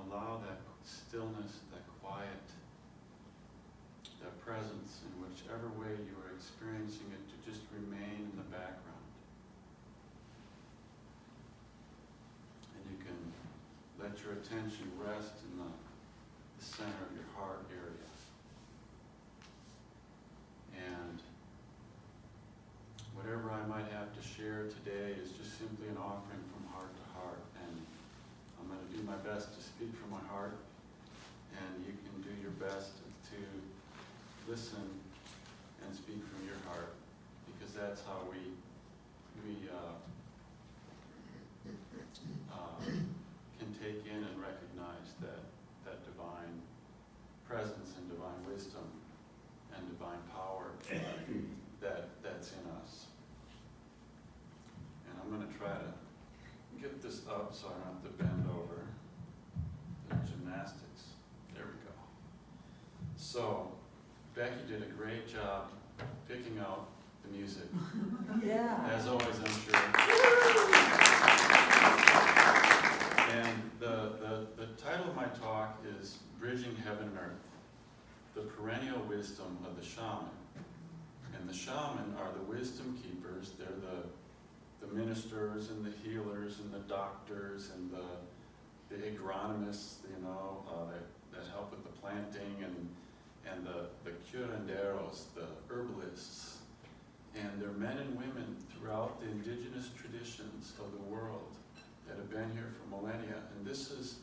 allow that stillness, that quiet, that presence in whichever way you are experiencing it to just remain in the background. And you can let your attention rest in the center of your heart area. And whatever I might have to share today is just simply an offering from heart to heart. And I'm going to do my best to speak from my heart, and you can do your best to listen and speak from your heart, because that's how we can take in and recognize that divine presence and divine wisdom and divine power that's in us. And I'm going to try to get this up so I don't have to bend over. The gymnastics. There we go. So, Becky did a great job picking out the music. Yeah. As always, I'm sure. And the title of my talk is Bridging Heaven and Earth, the Perennial Wisdom of the Shaman. And the Shaman are the wisdom keepers. They're the ministers and the healers and the doctors and the agronomists, that help with the planting, and the curanderos, the herbalists. And they're men and women throughout the indigenous traditions of the world that have been here for millennia. And this is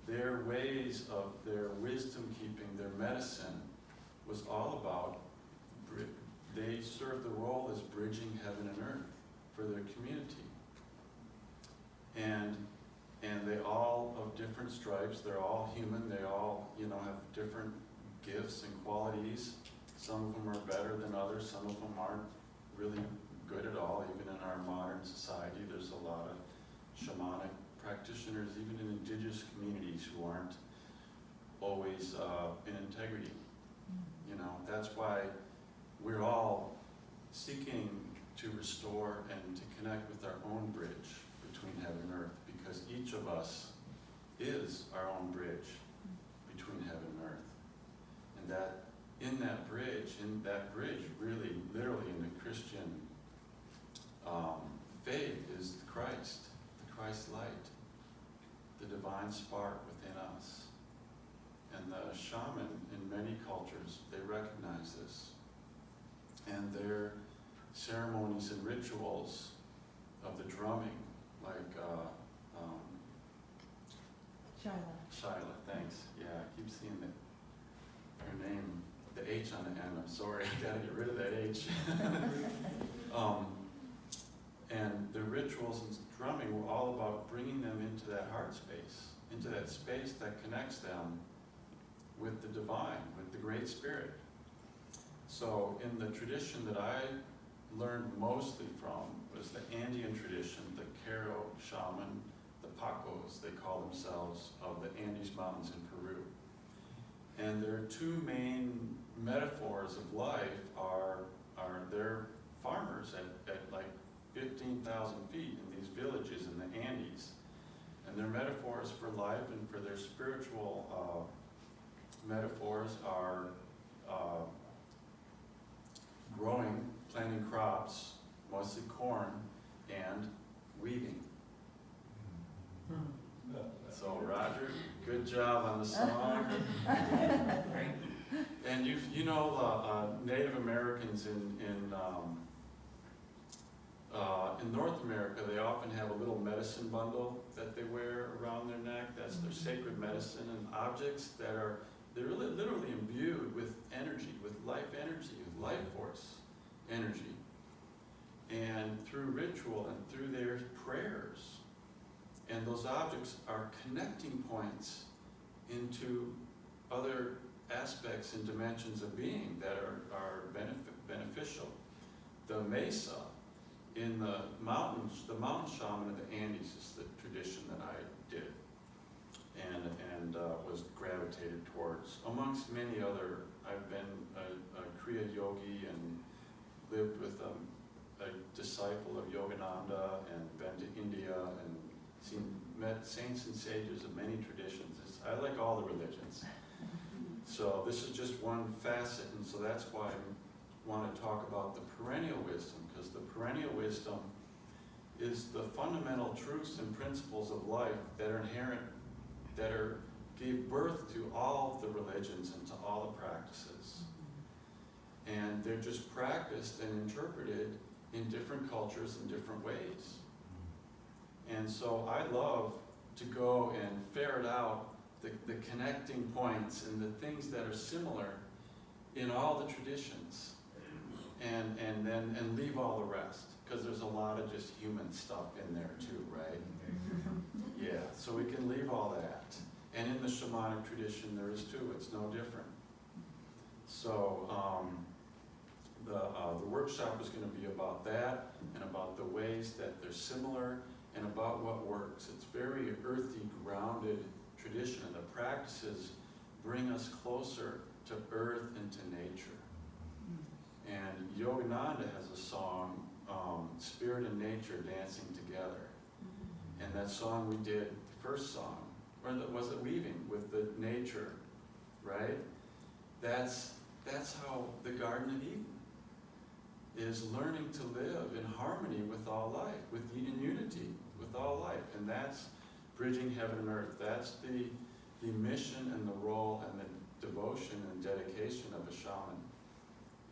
their ways of their wisdom keeping, their medicine was all about, they serve the role as bridging heaven and earth for their community. And they all of different stripes, they're all human, they all, have different gifts and qualities. Some of them are better than others, some of them aren't really good at all. Even in our modern society, there's a lot of shamanic practitioners, even in indigenous communities, who aren't always in integrity. That's why we're all seeking to restore and to connect with our own bridge between heaven and earth, because each of us is our own bridge between heaven and earth. And that in that bridge, really, literally in the Christian faith, is the Christ light, the divine spark within us. And the shaman in many cultures, they recognize this. And their ceremonies and rituals of the drumming, like Shyla, thanks. Yeah, I keep seeing her name, the H on the end. I'm sorry, I gotta get rid of that H. And the rituals and drumming were all about bringing them into that heart space, into that space that connects them with the divine, with the Great Spirit. So in the tradition that I learned mostly from was the Andean tradition, the Caro shaman, the Pacos, they call themselves, of the Andes Mountains in Peru. And their two main metaphors of life are they're farmers at like 15,000 feet in these villages in the Andes. And their metaphors for life and for their spiritual metaphors are growing, planting crops, mostly corn, and weaving. So Roger, good job on the song. And Native Americans in North America, they often have a little medicine bundle that they wear around their neck. That's their sacred medicine, and objects they're really literally imbued with energy, with life energy, with life force energy. And through ritual and through their prayers, and those objects are connecting points into other aspects and dimensions of being that are beneficial. The mesa in the mountains, the mountain shaman of the Andes is the tradition that I did and was gravitated towards. Amongst many other, I've been a Kriya yogi and lived with a disciple of Yogananda and been to India and seen met saints and sages of many traditions. I like all the religions. So this is just one facet, and so that's why I want to talk about the perennial wisdom, because the perennial wisdom is the fundamental truths and principles of life that are inherent, gave birth to all the religions and to all the practices. And they're just practiced and interpreted in different cultures in different ways. And so I love to go and ferret out the connecting points and the things that are similar in all the traditions, and leave all the rest, because there's a lot of just human stuff in there too, right? Yeah, so we can leave all that. And in the shamanic tradition there is too, it's no different. So the workshop is going to be about that, and about the ways that they're similar, and about what works. It's very earthy, grounded tradition, and the practices bring us closer to earth and to nature. And Yogananda has a song, Spirit and Nature Dancing Together. And that song we did, the first song, or was it Weaving with the nature, right? That's how the Garden of Eden is, learning to live in harmony with all life, in unity with all life. And that's bridging heaven and earth. That's the mission and the role and the devotion and dedication of a shaman,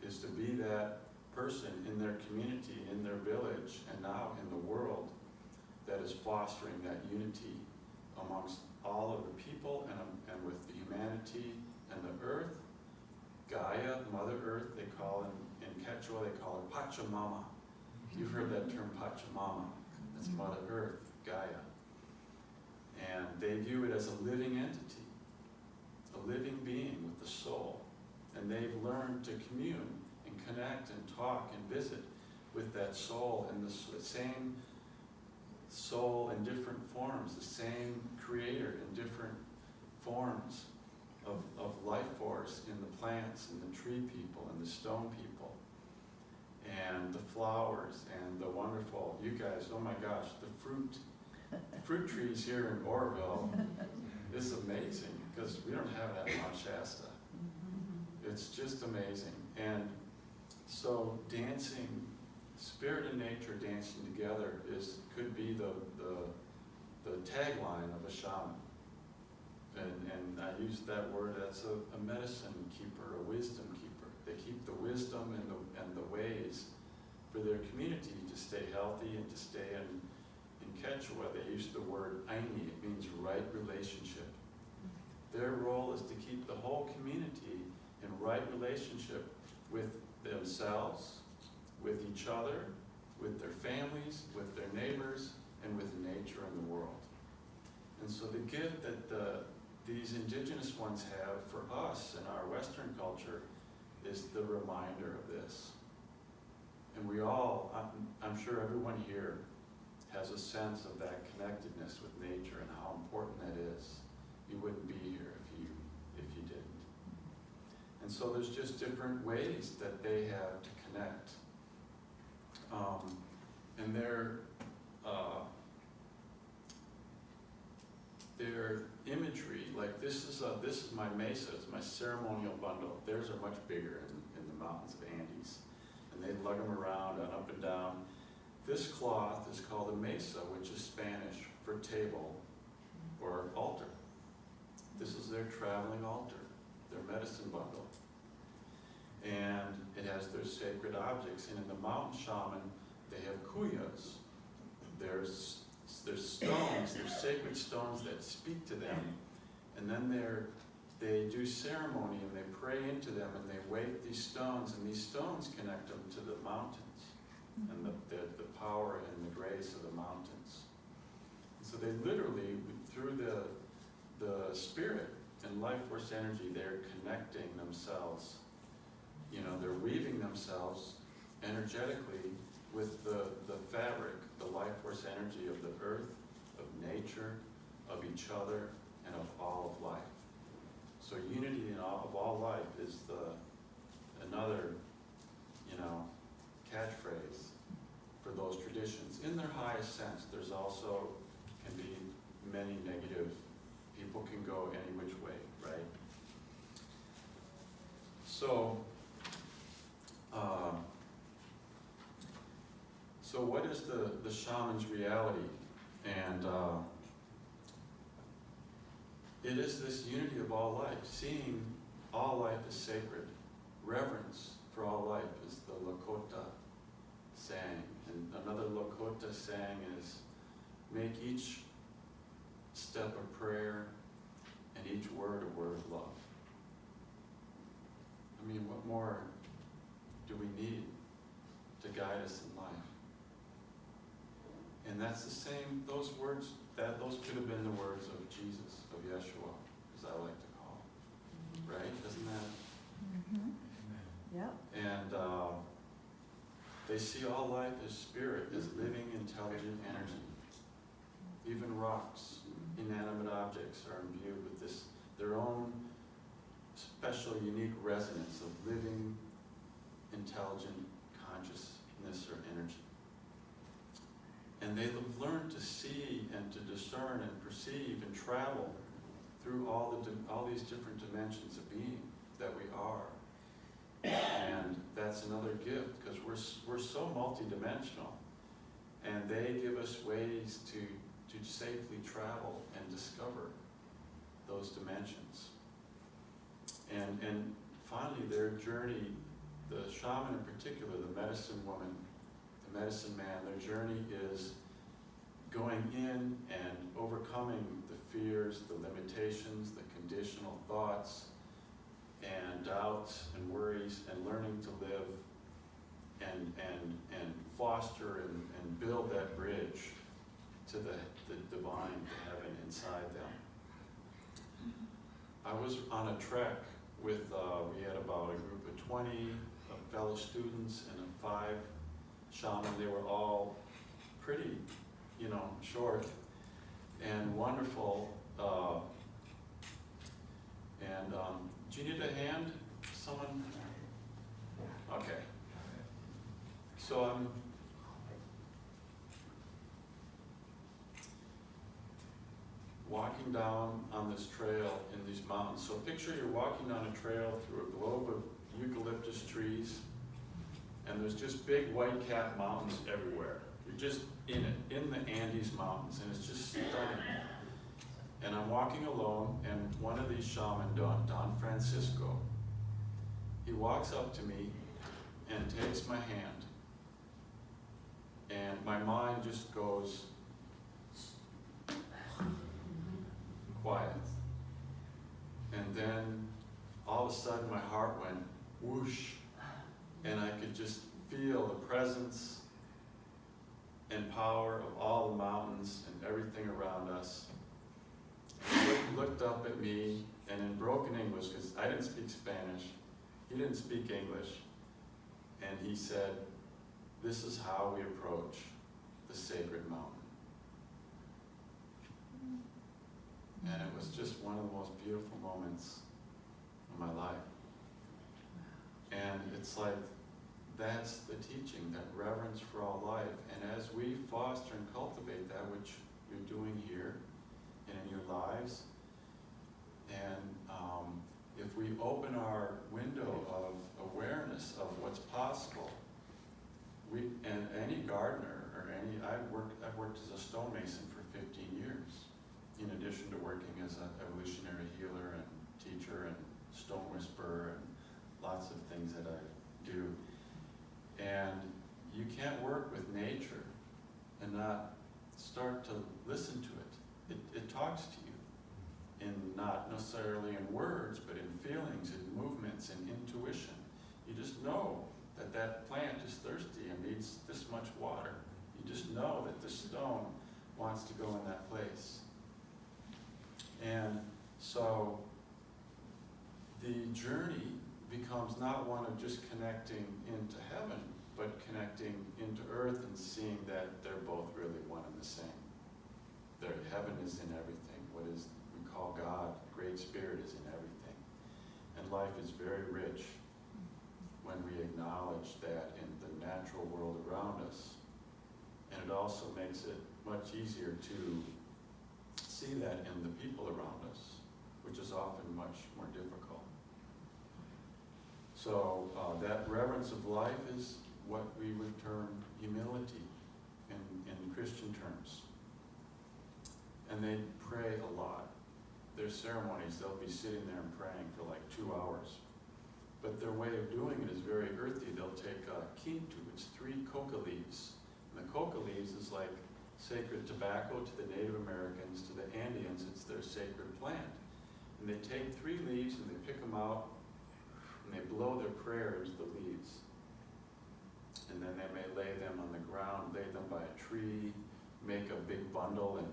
is to be that person in their community, in their village, and now in the world, that is fostering that unity amongst all of the people and with the humanity and the earth. Gaia, Mother Earth, they call in Quechua, they call her Pachamama. You've heard that term, Pachamama. That's Mother Earth, Gaia. And they view it as a living entity, a living being with the soul. And they've learned to commune and connect and talk and visit with that soul, and the same soul in different forms, the same creator in different forms of life force in the plants and the tree people and the stone people and the flowers and the wonderful, you guys, oh my gosh, the fruit trees here in Oroville is amazing, because we don't have that in Mount Shasta. It's just amazing. And so dancing, spirit and nature dancing together could be the tagline of a shaman. And I use that word as a medicine keeper, a wisdom keeper. They keep the wisdom and the ways for their community to stay healthy and to stay in Quechua. They use the word aini, it means right relationship. Their role is to keep the whole community in right relationship with themselves, with each other, with their families, with their neighbors, and with nature and the world. And so the gift that these indigenous ones have for us in our Western culture is the reminder of this. And we all, I'm sure everyone here has a sense of that connectedness with nature and how important that is. You wouldn't be here if you didn't. And so there's just different ways that they have to connect. And their imagery, like this is my mesa, it's my ceremonial bundle. Theirs are much bigger in the mountains of Andes. And they lug them around and up and down. This cloth is called a mesa, which is Spanish for table or altar. This is their traveling altar, their medicine bundle. And it has their sacred objects. And in the mountain shaman, they have kuyas. There's stones, there's sacred stones that speak to them. And then they do ceremony and they pray into them and they wave these stones, and these stones connect them to the mountains and the power and the grace of the mountains. And so they literally, through the spirit and life force energy, they're connecting themselves. You know, they're weaving themselves energetically with the fabric, the life force energy of the earth, of nature, of each other, and of all of life. So unity of all life is another, catchphrase for those traditions. In their highest sense, there's also can be many negative, people can go any which way, right? So, so what is the shaman's reality? And it is this unity of all life, seeing all life as sacred. Reverence for all life is the Lakota saying. And another Lakota saying is, make each step a prayer and each word a word of love. I mean, what more do we need to guide us in life? And that's the same, those words, those could have been the words of Jesus, of Yeshua, as I like to call him, right? Isn't that? Mm-hmm. Yep. And they see all life as spirit, as living, intelligent energy. Even rocks, inanimate objects are imbued with this, their own special, unique resonance of living, intelligent consciousness or energy. And they have learned to see and to discern and perceive and travel through all these different dimensions of being that we are. And that's another gift, because we're so multidimensional, and they give us ways to safely travel and discover those dimensions. And finally, their journey, the shaman in particular, the medicine woman, the medicine man, their journey is going in and overcoming the fears, the limitations, the conditional thoughts, and doubts and worries, and learning to live and foster and build that bridge to the divine, to heaven inside them. I was on a trek with, we had about a group of 20 fellow students and 5 shaman. They were all pretty, short and wonderful. Do you need a hand? Someone? Okay. So I'm walking down on this trail in these mountains. So picture you're walking down a trail through a globe of eucalyptus trees, and there's just big white cap mountains everywhere. You're just in it, in the Andes Mountains, and it's just stunning. And I'm walking alone, and one of these shaman, Don Francisco, he walks up to me and takes my hand, and my mind just goes quiet. And then all of a sudden my heart went whoosh, and I could just feel the presence and power of all the mountains and everything around us. And he looked up at me, and in broken English, because I didn't speak Spanish, he didn't speak English, and he said, "This is how we approach the sacred mountain." And it was just one of the most beautiful moments of my life. And it's like, that's the teaching, that reverence for all life. And as we foster and cultivate that, which you're doing here and in your lives, and if we open our window of awareness of what's possible, and any gardener or I've worked as a stonemason for 15 years, in addition to working as an evolutionary healer and teacher and stone whisperer and lots of things that I do. And you can't work with nature and not start to listen to it. It talks to you, in not necessarily in words, but in feelings and movements and intuition. You just know that that plant is thirsty and needs this much water. You just know that this stone wants to go in that place. And so the journey becomes not one of just connecting into heaven, but connecting into earth and seeing that they're both really one and the same. Heaven is in everything. What is we call God, Great Spirit, is in everything. And life is very rich when we acknowledge that in the natural world around us. And it also makes it much easier to see see that in the people around us, which is often much more difficult. So that reverence of life is what we would term humility in Christian terms. And they pray a lot. Their ceremonies, they'll be sitting there and praying for like 2 hours. But their way of doing it is very earthy. They'll take quinto, it's 3 coca leaves. And the coca leaves is like sacred tobacco to the Native Americans, to the Andeans, it's their sacred plant. And they take 3 leaves and they pick them out and they blow their prayers, the leaves. And then they may lay them on the ground, lay them by a tree, make a big bundle and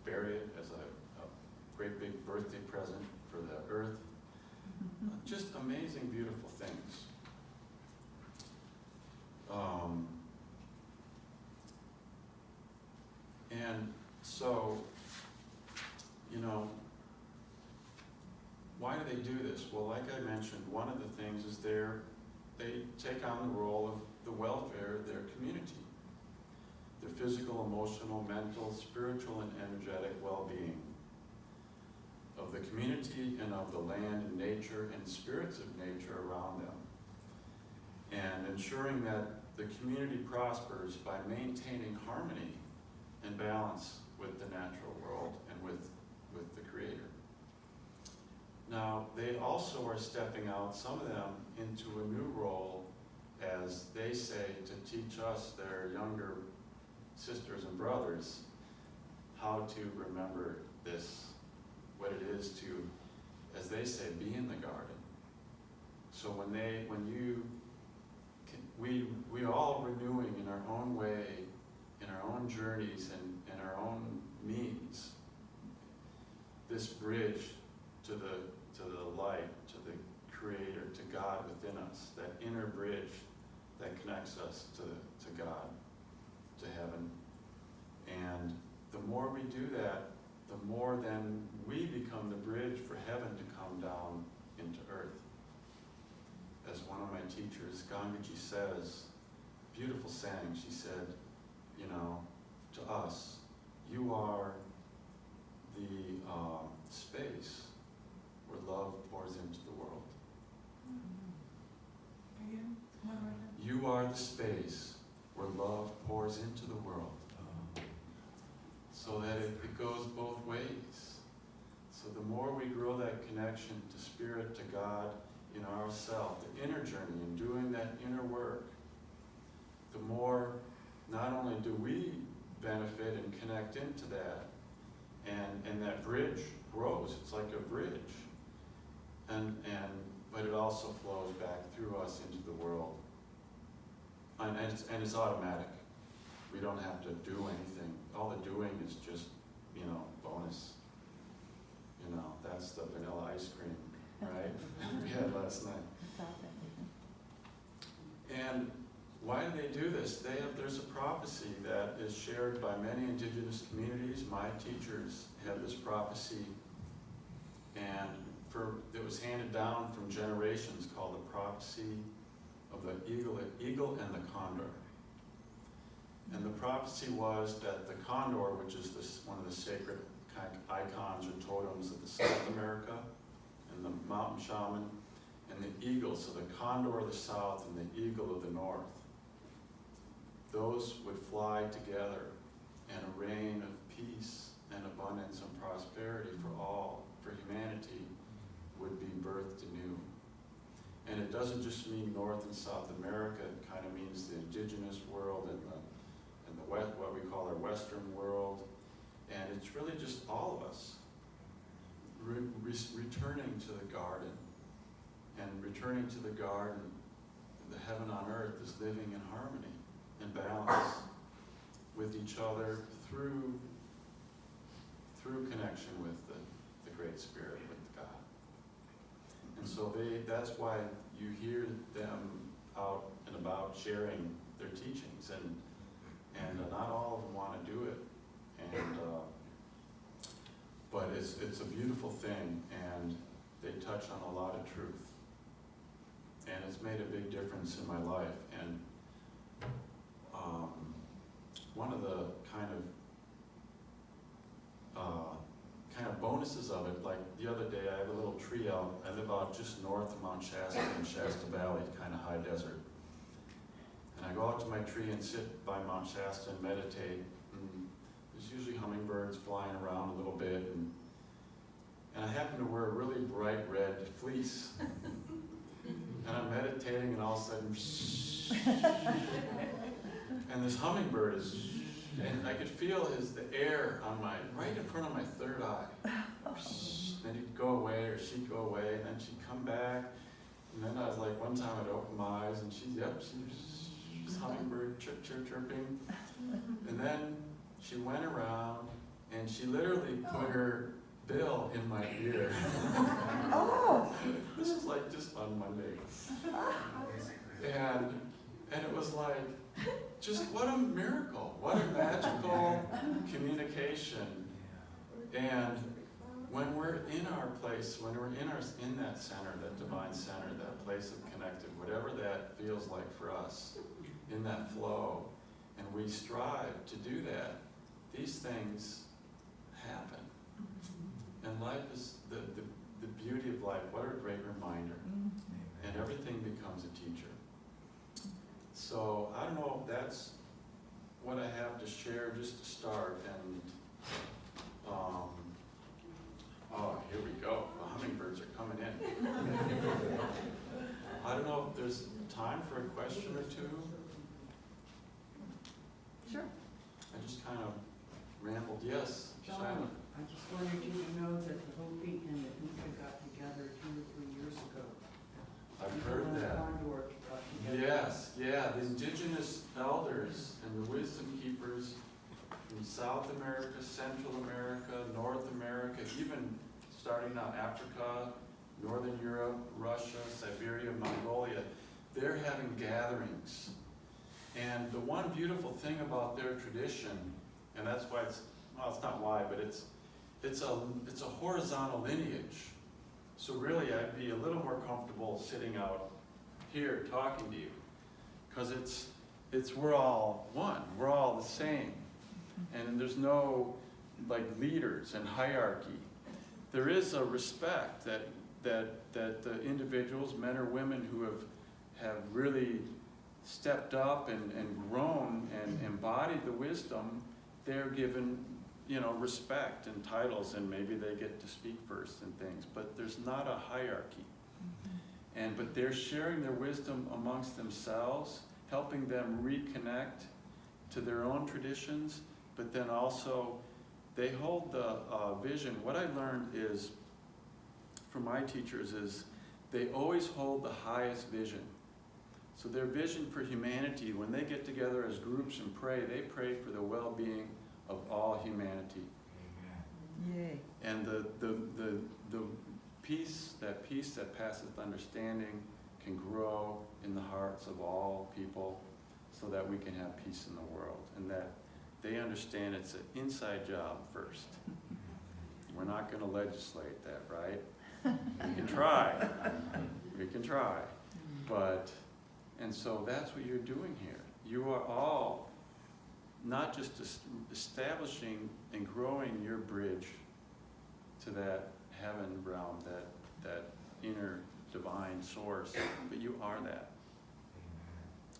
bury it as a great big birthday present for the earth. Just amazing, beautiful things. And so, you know, why do they do this? Well, like I mentioned, one of the things is they take on the role of the welfare of their community, their physical, emotional, mental, spiritual, and energetic well-being of the community and of the land and nature and spirits of nature around them, and ensuring that the community prospers by maintaining harmony and balance with the natural world and with the Creator. Now, they also are stepping out, some of them, into a new role, as they say, to teach us, their younger sisters and brothers, how to remember this, what it is to, as they say, be in the garden. So we all renewing in our own way, in our own journeys and in our own means, this bridge to the light, to the Creator, to God within us, that inner bridge that connects us to God, to heaven. And the more we do that, the more then we become the bridge for heaven to come down into earth. As one of my teachers, Gangaji, says, beautiful saying, she said, you know, to us, you are the space where love pours into the world. Again? One more time. You are the space where love pours into the world. So that it goes both ways. So the more we grow that connection to Spirit, to God, in ourselves, the inner journey, and doing that inner work, the more not only do we benefit and connect into that, and that bridge grows, it's like a bridge, but it also flows back through us into the world. And it's automatic. We don't have to do anything. All the doing is just, bonus. That's the vanilla ice cream, right? We had last night. And why do they do this? There's a prophecy that is shared by many indigenous communities. My teachers have this prophecy, and it was handed down from generations, called the prophecy of the eagle and the condor. And the prophecy was that the condor, which is one of the sacred kind of icons or totems of the South America, and the mountain shaman, and the eagle, so the condor of the south and the eagle of the north, those would fly together, and a reign of peace and abundance and prosperity for all, for humanity, would be birthed anew. And it doesn't just mean North and South America, it kind of means the indigenous world and the West, what we call our Western world. And it's really just all of us returning to the garden. And returning to the garden, the heaven on earth is living in harmony and balance with each other through connection with the Great Spirit, with God. And so that's why you hear them out and about sharing their teachings, and not all of them want to do it, but it's a beautiful thing, and they touch on a lot of truth, and it's made a big difference in my life. And one of the kind of bonuses of it, like the other day, I have a little tree out, I live out just north of Mount Shasta in Shasta Valley, kind of high desert. And I go out to my tree and sit by Mount Shasta and meditate. And there's usually hummingbirds flying around a little bit, and I happen to wear a really bright red fleece. And I'm meditating, and all of a sudden, and this hummingbird is, and I could feel the air on right in front of my third eye. Then he'd go away, or she'd go away, and then she'd come back. And then I was like, one time I'd open my eyes, and she's hummingbird chirping. And then she went around, and she literally put her bill in my ear. Oh! This is like just on Monday. And it was like, just what a miracle, what a magical communication. And when we're in our place, when we're in that center, that divine center, that place of connected, whatever that feels like for us, in that flow, and we strive to do that, these things happen. And life is the beauty of life. What a great reminder. And everything becomes a teacher. So I don't know if that's what I have to share just to start. And oh, here we go. The hummingbirds are coming in. I don't know if there's time for a question or two. Sure. I just kind of rambled. Yes, Shaman, Shaman. I just wanted you to know that the Hopi and the Inca got together 2 or 3 years ago. I've heard that. Condor got together. Yes, yeah, the indigenous elders and the wisdom keepers from South America, Central America, North America, even starting out Africa, Northern Europe, Russia, Siberia, Mongolia, they're having gatherings. And the one beautiful thing about their tradition, and that's why it's not why, but it's a horizontal lineage. So really, I'd be a little more comfortable sitting out here talking to you, because we're all one, we're all the same, and there's no like leaders and hierarchy. There is a respect that the individuals, men or women, who have really stepped up and grown and embodied the wisdom, they're given, respect and titles, and maybe they get to speak first and things, but there's not a hierarchy. But they're sharing their wisdom amongst themselves, helping them reconnect to their own traditions, but then also they hold the vision. What I learned is, from my teachers, is they always hold the highest vision. So their vision for humanity, when they get together as groups and pray, they pray for the well-being of all humanity. Yay. And the peace that passeth understanding can grow in the hearts of all people, so that we can have peace in the world, and that they understand it's an inside job first. We're not going to legislate that, right? We can try. We can try. And so that's what you're doing here. You are all not just establishing and growing your bridge to that heaven realm, that inner divine source, but you are that.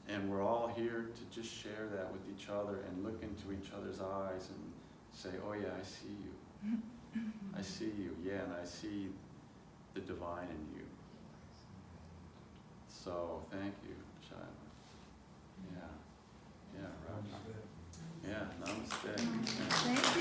And we're all here to just share that with each other and look into each other's eyes and say, oh yeah, I see you. I see you, yeah, and I see the divine in you. So thank you, Shaman. Yeah, Raj. Yeah, namaste. Thank